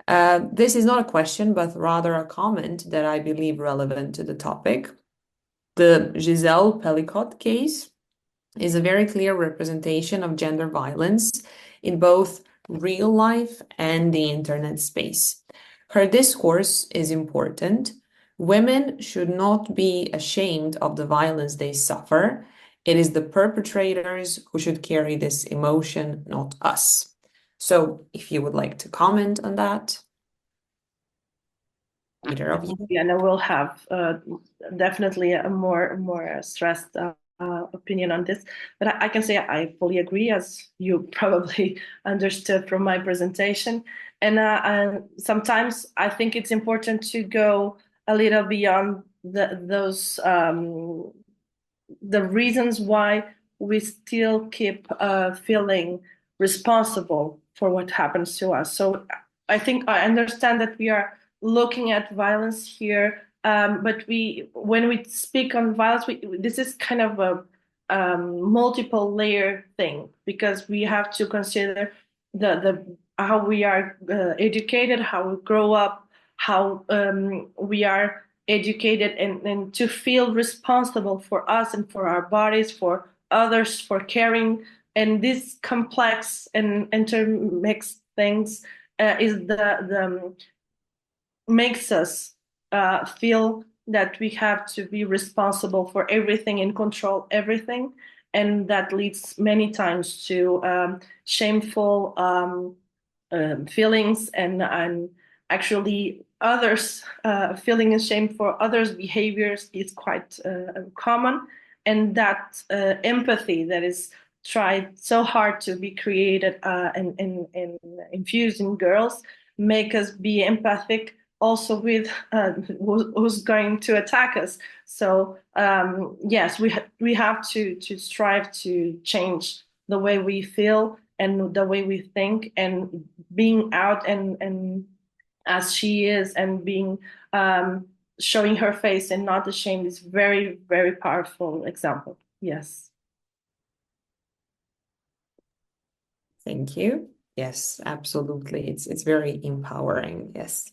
This is not a question, but rather a comment that I believe relevant to the topic. The Giselle Pellicot case is a very clear representation of gender violence in both real life and the internet space. Her discourse is important. Women should not be ashamed of the violence they suffer. It is the perpetrators who should carry this emotion, not us. So if you would like to comment on that, either of you. Yeah, no, we'll have definitely a more stressed opinion on this. But I can say I fully agree, as you probably understood from my presentation. And sometimes I think it's important to go a little beyond those the reasons why we still keep feeling responsible for what happens to us. So I think I understand that we are looking at violence here, but when we speak on violence, this is kind of a multiple layer thing, because we have to consider the how we are educated, how we grow up, how we are educated, and to feel responsible for us and for our bodies, for others, for caring. And this complex and intermixed things is the makes us feel that we have to be responsible for everything and control everything. And that leads many times to shameful feelings and actually others feeling ashamed for others' behaviors is quite common. And that empathy that is tried so hard to be created and infused in girls make us be empathic also with who's going to attack us. So yes, we have to strive to change the way we feel and the way we think, and being out and as she is, and being showing her face and not ashamed is very, very powerful example. Yes. Thank you. Yes, absolutely. It's very empowering. Yes.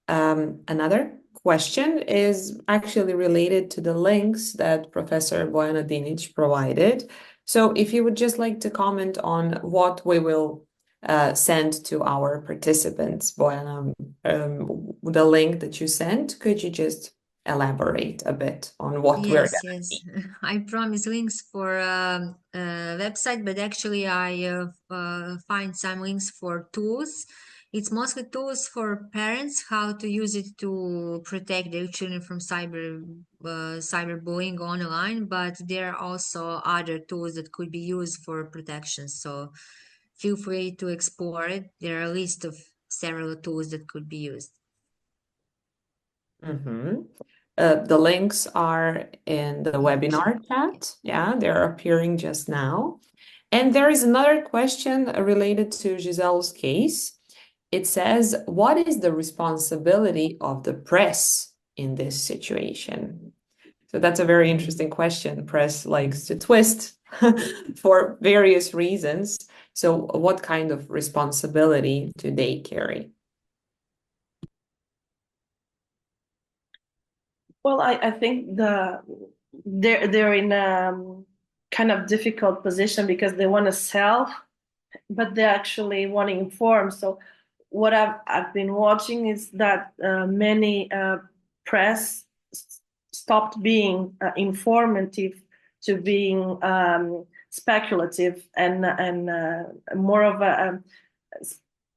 Another question is actually related to the links that Professor Bojana Dinic provided. So if you would just like to comment on what we will send to our participants, Bojana, the link that you sent, could you just elaborate a bit on what we're Yes, gonna yes. see? I promise links for website, but actually I find some links for tools. It's mostly tools for parents, how to use it to protect their children from cyberbullying online, but there are also other tools that could be used for protection. So feel free to explore it. There are a list of several tools that could be used. Mhm. The links are in the In the webinar chat. chat. Yeah, they're appearing just now. And there is another question related to Giselle's case. It says, what is the responsibility of the press in this situation? So that's a very interesting question. Press likes to twist for various reasons. So what kind of responsibility do they carry? Well, I think they're in a kind of difficult position because they want to sell, but they actually want to inform. So what I've been watching is that many press stopped being informative to being speculative and more of a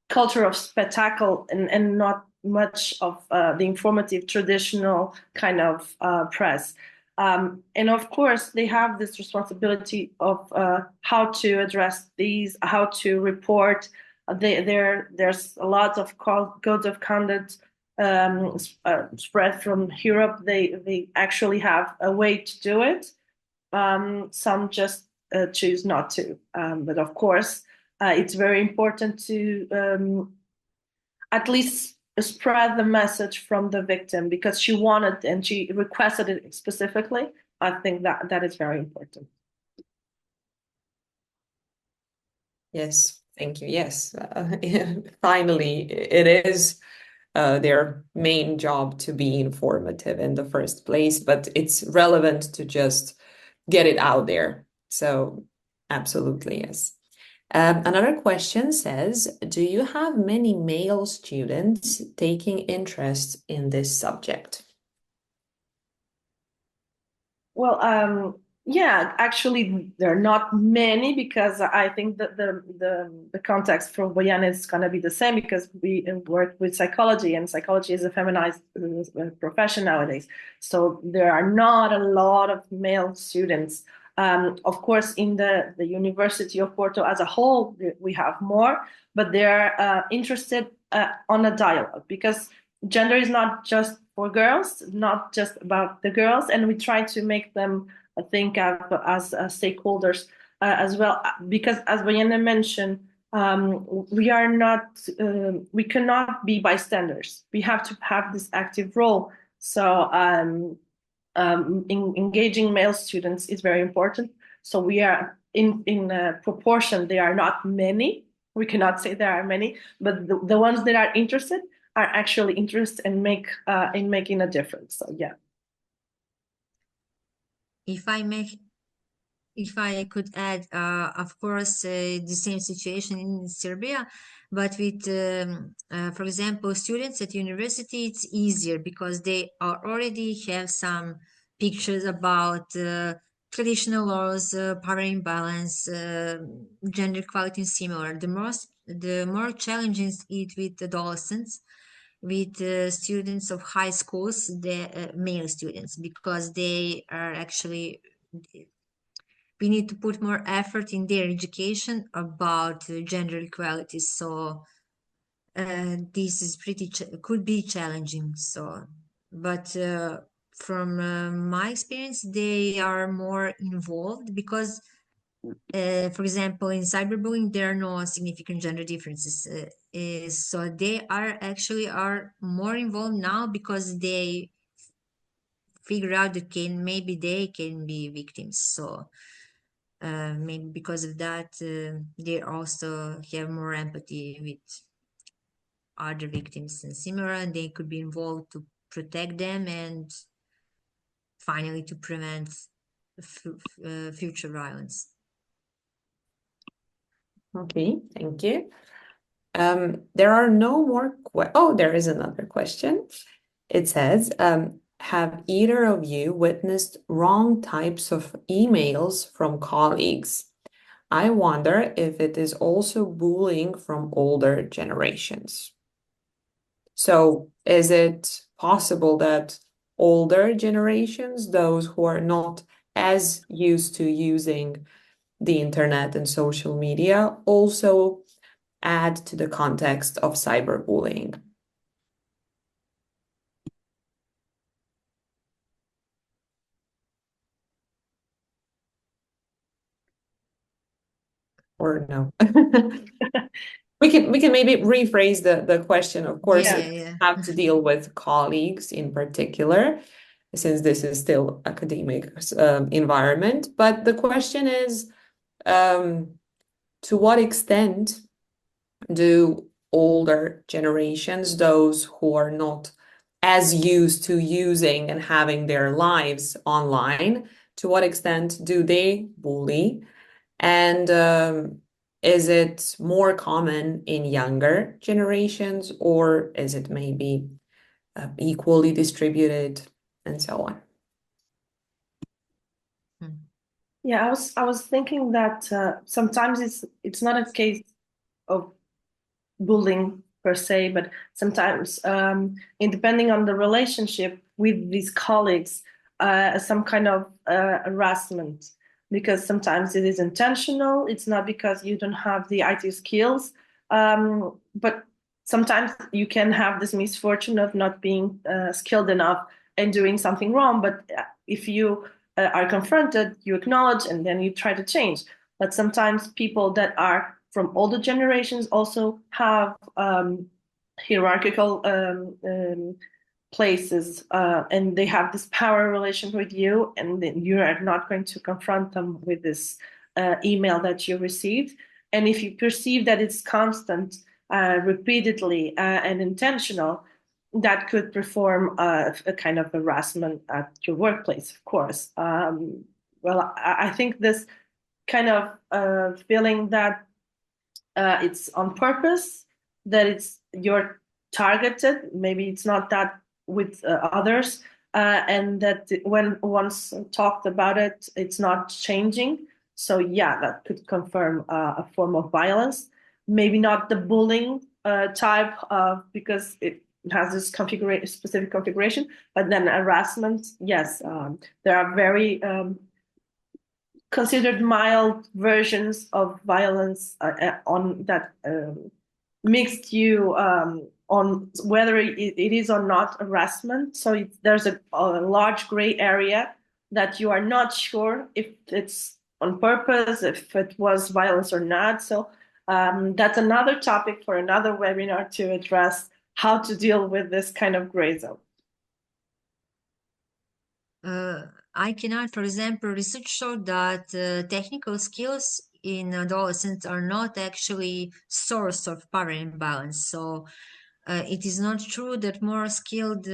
culture of spectacle, and not much of the informative traditional kind of press. And of course, they have this responsibility of how to address these, how to report. There's a lot of codes of conduct spread from Europe. They actually have a way to do it. Some just choose not to. But of course, it's very important to at least spread the message from the victim because she wanted and she requested it specifically. I think that is very important. Yes, thank you. Yes, finally, it is their main job to be informative in the first place, but it's relevant to just get it out there. So, absolutely, yes. Another question says, do you have many male students taking interest in this subject? Well, yeah, actually, there are not many because I think that the context for Boyan is going to be the same because we work with psychology, and psychology is a feminized profession nowadays. So there are not a lot of male students. Of course, in the University of Porto as a whole, we have more, but they're interested on a dialogue because gender is not just for girls, not just about the girls, and we try to make them think of as stakeholders as well. Because as Bayana mentioned, we are not, we cannot be bystanders. We have to have this active role. So engaging male students is very important. So we are in proportion. There are not many. We cannot say there are many, but the ones that are interested are actually interested and make in making a difference. So yeah. If I make If I could add, of course, the same situation in Serbia, but with, for example, students at university, it's easier because they already have some pictures about traditional laws, power imbalance, gender equality, and similar. The more challenging it with adolescents, with students of high schools, the male students, because they are actually we need to put more effort in their education about gender equality. So this is could be challenging. So, but from my experience, they are more involved because, for example, in cyberbullying, there are no significant gender differences. So they are more involved now because they figure out that maybe they can be victims. So maybe because of that, they also have more empathy with other victims and similar, and they could be involved to protect them and finally to prevent future violence. Okay, thank you. There are no more there is another question. It says, have either of you witnessed wrong types of emails from colleagues? I wonder if it is also bullying from older generations. So is it possible that older generations, those who are not as used to using the internet and social media, also add to the context of cyberbullying? Or no? We can maybe rephrase the question. Of course, Yeah, it yeah. have to deal with colleagues in particular, since this is still academic environment. But the question is, to what extent do older generations, those who are not as used to using and having their lives online, to what extent do they bully? And is it more common in younger generations, or is it maybe equally distributed, and so on? Yeah, I was thinking that sometimes it's not a case of bullying per se, but sometimes, in depending on the relationship with these colleagues, some kind of harassment, because sometimes it is intentional. It's not because you don't have the IT skills, but sometimes you can have this misfortune of not being skilled enough and doing something wrong. But if you are confronted, you acknowledge, and then you try to change. But sometimes people that are from older generations also have hierarchical places, and they have this power relation with you, and then you are not going to confront them with this email that you received. And if you perceive that it's constant, repeatedly, and intentional, that could perform a kind of harassment at your workplace, of course. Well, I think this kind of feeling that it's on purpose, that you're targeted. Maybe it's not that with others, and that when once talked about it, it's not changing. So yeah, that could confirm a form of violence. Maybe not the bullying type, because it has this specific configuration, but then harassment, yes, there are very considered mild versions of violence on that mixed you on whether it is or not harassment. So there's a large gray area that you are not sure if it's on purpose, if it was violence or not. So that's another topic for another webinar to address how to deal with this kind of gray zone. I cannot, for example, research showed that technical skills in adolescents are not actually source of power imbalance. So it is not true that more skilled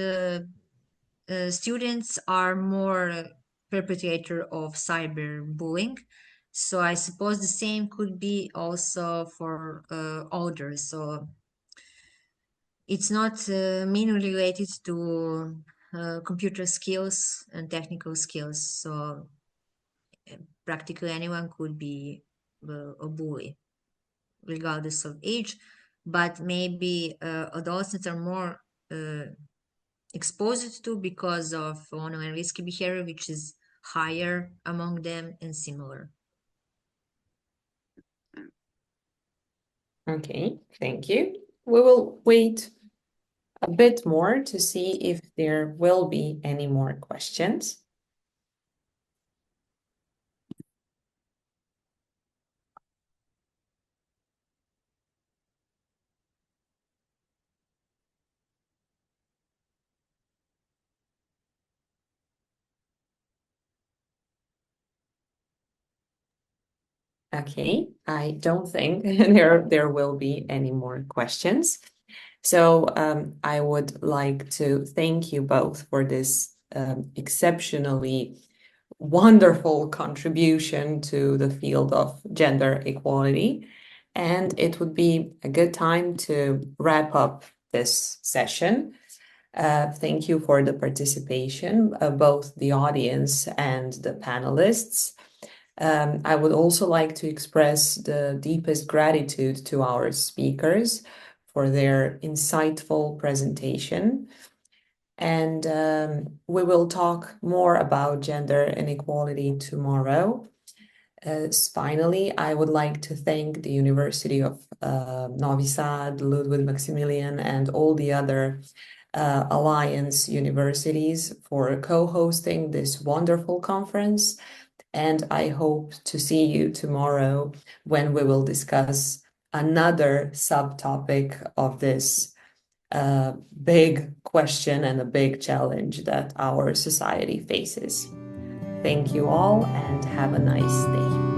students are more perpetrator of cyberbullying. So I suppose the same could be also for older. So it's not mainly related to computer skills and technical skills. So practically anyone could be a bully, regardless of age. But maybe adolescents are more exposed to because of online risky behavior, which is higher among them and similar. Okay, thank you. We will wait a bit more to see if there will be any more questions. Okay, I don't think there will be any more questions. So I would like to thank you both for this exceptionally wonderful contribution to the field of gender equality. And it would be a good time to wrap up this session. Thank you for the participation, both the audience and the panelists. I would also like to express the deepest gratitude to our speakers for their insightful presentation. And we will talk more about gender inequality tomorrow. Finally, I would like to thank the University of Novi Sad, Ludwig Maximilian, and all the other Alliance universities for co-hosting this wonderful conference. And I hope to see you tomorrow when we will discuss another subtopic of this big question and a big challenge that our society faces. Thank you all and have a nice day.